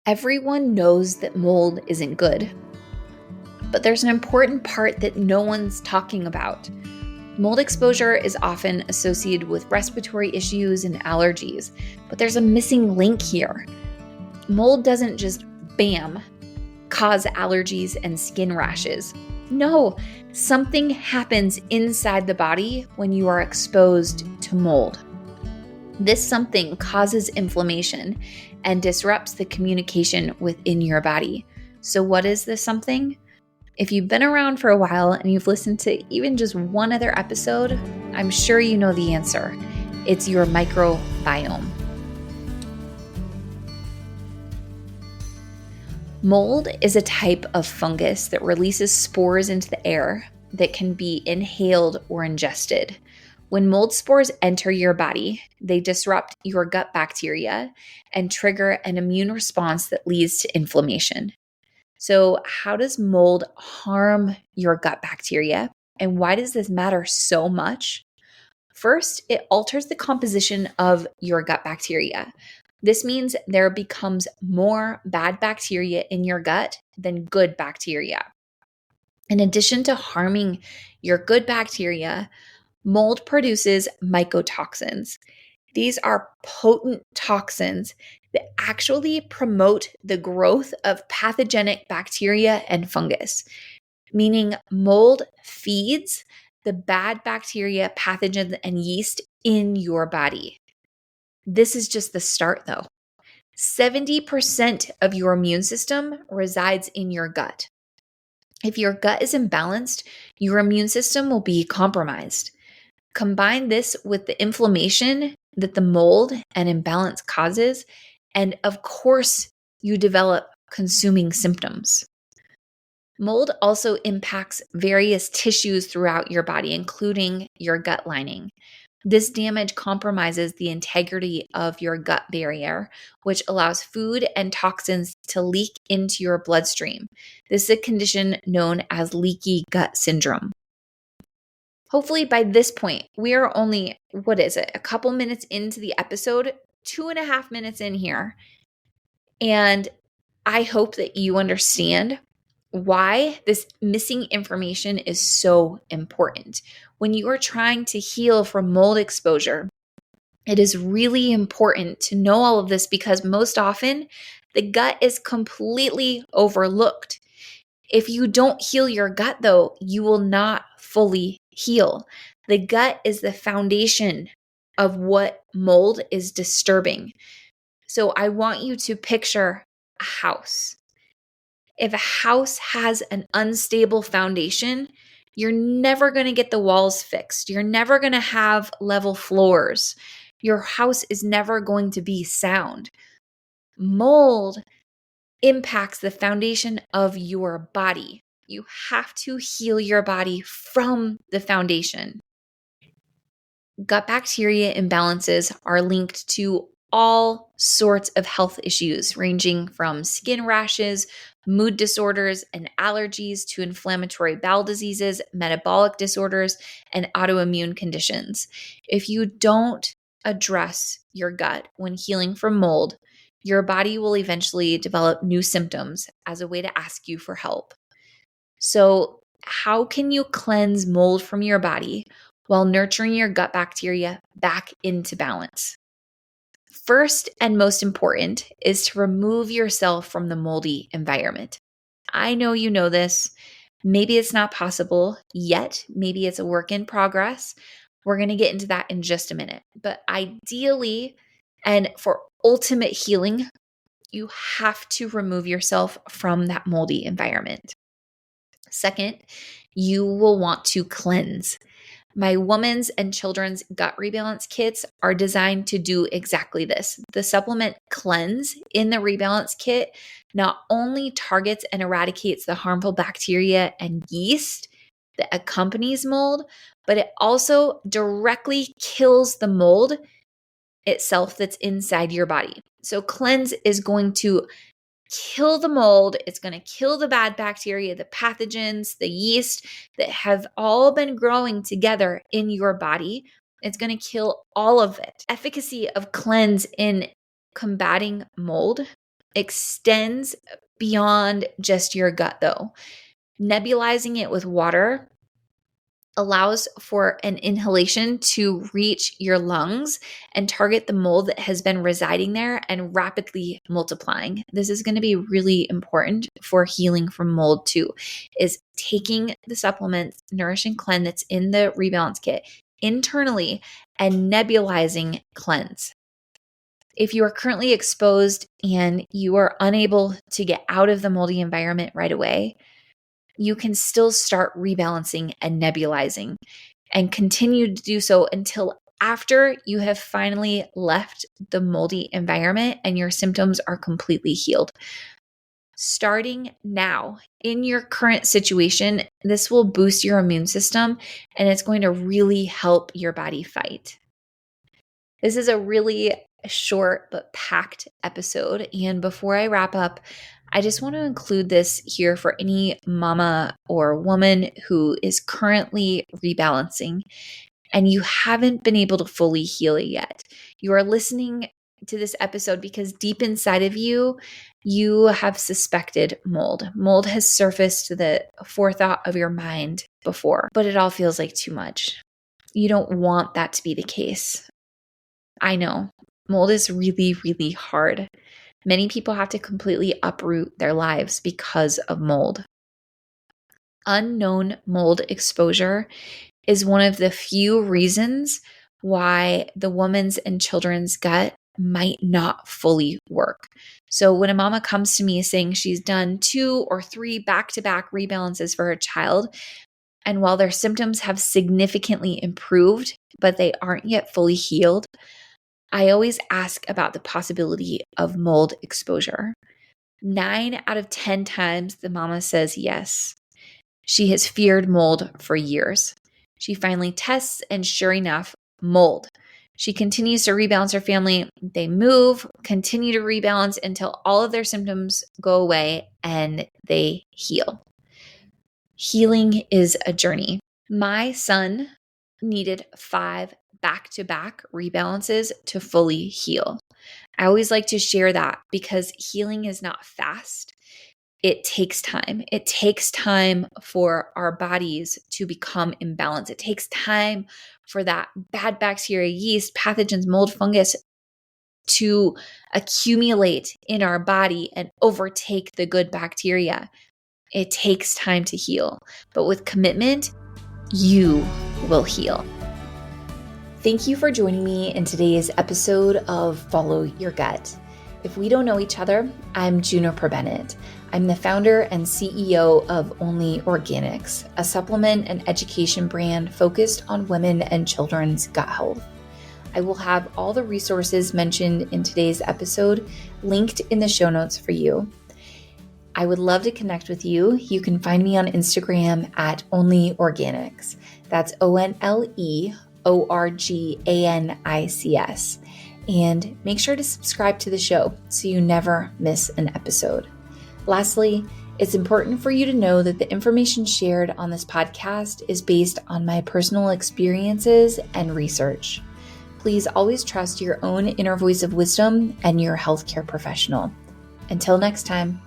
Everyone knows that mold isn't good, but there's an important part that no one's talking about. Mold exposure is often associated with respiratory issues and allergies, but there's a missing link here. Mold doesn't just, bam, cause allergies and skin rashes. No, something happens inside the body when you are exposed to mold. This something causes inflammation and disrupts the communication within your body. So what is this something? If you've been around for a while and you've listened to even just one other episode, I'm sure you know the answer. It's your microbiome. Mold is a type of fungus that releases spores into the air that can be inhaled or ingested. When mold spores enter your body, they disrupt your gut bacteria and trigger an immune response that leads to inflammation. So, how does mold harm your gut bacteria? And why does this matter so much? First, it alters the composition of your gut bacteria. This means there becomes more bad bacteria in your gut than good bacteria. In addition to harming your good bacteria, mold produces mycotoxins. These are potent toxins that actually promote the growth of pathogenic bacteria and fungus, meaning mold feeds the bad bacteria, pathogens, and yeast in your body. This is just the start, though. 70% of your immune system resides in your gut. If your gut is imbalanced, your immune system will be compromised. Combine this with the inflammation that the mold and imbalance causes, and of course, you develop consuming symptoms. Mold also impacts various tissues throughout your body, including your gut lining. This damage compromises the integrity of your gut barrier, which allows food and toxins to leak into your bloodstream. This is a condition known as leaky gut syndrome. Hopefully by this point, we are only, a couple minutes into the episode, 2.5 minutes in here. And I hope that you understand why this missing information is so important. When you are trying to heal from mold exposure, it is really important to know all of this because most often the gut is completely overlooked. If you don't heal your gut, though, you will not fully heal. The gut is the foundation of what mold is disturbing. So I want you to picture a house. If a house has an unstable foundation, you're never going to get the walls fixed. You're never going to have level floors. Your house is never going to be sound. Mold impacts the foundation of your body. You have to heal your body from the foundation. Gut bacteria imbalances are linked to all sorts of health issues, ranging from skin rashes, mood disorders, and allergies to inflammatory bowel diseases, metabolic disorders, and autoimmune conditions. If you don't address your gut when healing from mold, your body will eventually develop new symptoms as a way to ask you for help. So, how can you cleanse mold from your body while nurturing your gut bacteria back into balance? First and most important is to remove yourself from the moldy environment. I know you know this. Maybe it's not possible yet. Maybe it's a work in progress. We're going to get into that in just a minute. But ideally, and for ultimate healing, you have to remove yourself from that moldy environment. Second, you will want to cleanse. My women's and children's gut rebalance kits are designed to do exactly this. The supplement Cleanse in the rebalance kit not only targets and eradicates the harmful bacteria and yeast that accompanies mold, but it also directly kills the mold itself that's inside your body. So Cleanse is going to kill the mold. It's going to kill the bad bacteria, the pathogens, the yeast that have all been growing together in your body. It's going to kill all of it. Efficacy of Cleanse in combating mold extends beyond just your gut though. Nebulizing it with water allows for an inhalation to reach your lungs and target the mold that has been residing there and rapidly multiplying. This is going to be really important for healing from mold too, is taking the supplements, Nourish and Cleanse that's in the Rebalance Kit internally and nebulizing cleanse. If you are currently exposed and you are unable to get out of the moldy environment right away, you can still start rebalancing and nebulizing and continue to do so until after you have finally left the moldy environment and your symptoms are completely healed. Starting now in your current situation, this will boost your immune system and it's going to really help your body fight. This is a really short but packed episode. And before I wrap up, I just want to include this here for any mama or woman who is currently rebalancing and you haven't been able to fully heal it yet. You are listening to this episode because deep inside of you, you have suspected mold. Mold has surfaced to the forethought of your mind before, but it all feels like too much. You don't want that to be the case. I know. Mold is really, really hard. Many people have to completely uproot their lives because of mold. Unknown mold exposure is one of the few reasons why the woman's and children's gut might not fully work. So when a mama comes to me saying she's done 2 or 3 back-to-back rebalances for her child, and while their symptoms have significantly improved, but they aren't yet fully healed, I always ask about the possibility of mold exposure. 9 out of 10 times the mama says yes. She has feared mold for years. She finally tests and sure enough, mold. She continues to rebalance her family. They move, continue to rebalance until all of their symptoms go away and they heal. Healing is a journey. My son needed 5 back-to-back rebalances to fully heal. I always like to share that because healing is not fast. It takes time. It takes time for our bodies to become imbalanced. It takes time for that bad bacteria, yeast, pathogens, mold, fungus to accumulate in our body and overtake the good bacteria. It takes time to heal, but with commitment, you will heal. Thank you for joining me in today's episode of Follow Your Gut. If we don't know each other, I'm Juniper Bennett. I'm the founder and CEO of ōnlē Organics, a supplement and education brand focused on women and children's gut health. I will have all the resources mentioned in today's episode linked in the show notes for you. I would love to connect with you. You can find me on Instagram at ōnlē Organics. That's ōnlē Organics. And make sure to subscribe to the show so you never miss an episode. Lastly, it's important for you to know that the information shared on this podcast is based on my personal experiences and research. Please always trust your own inner voice of wisdom and your healthcare professional. Until next time.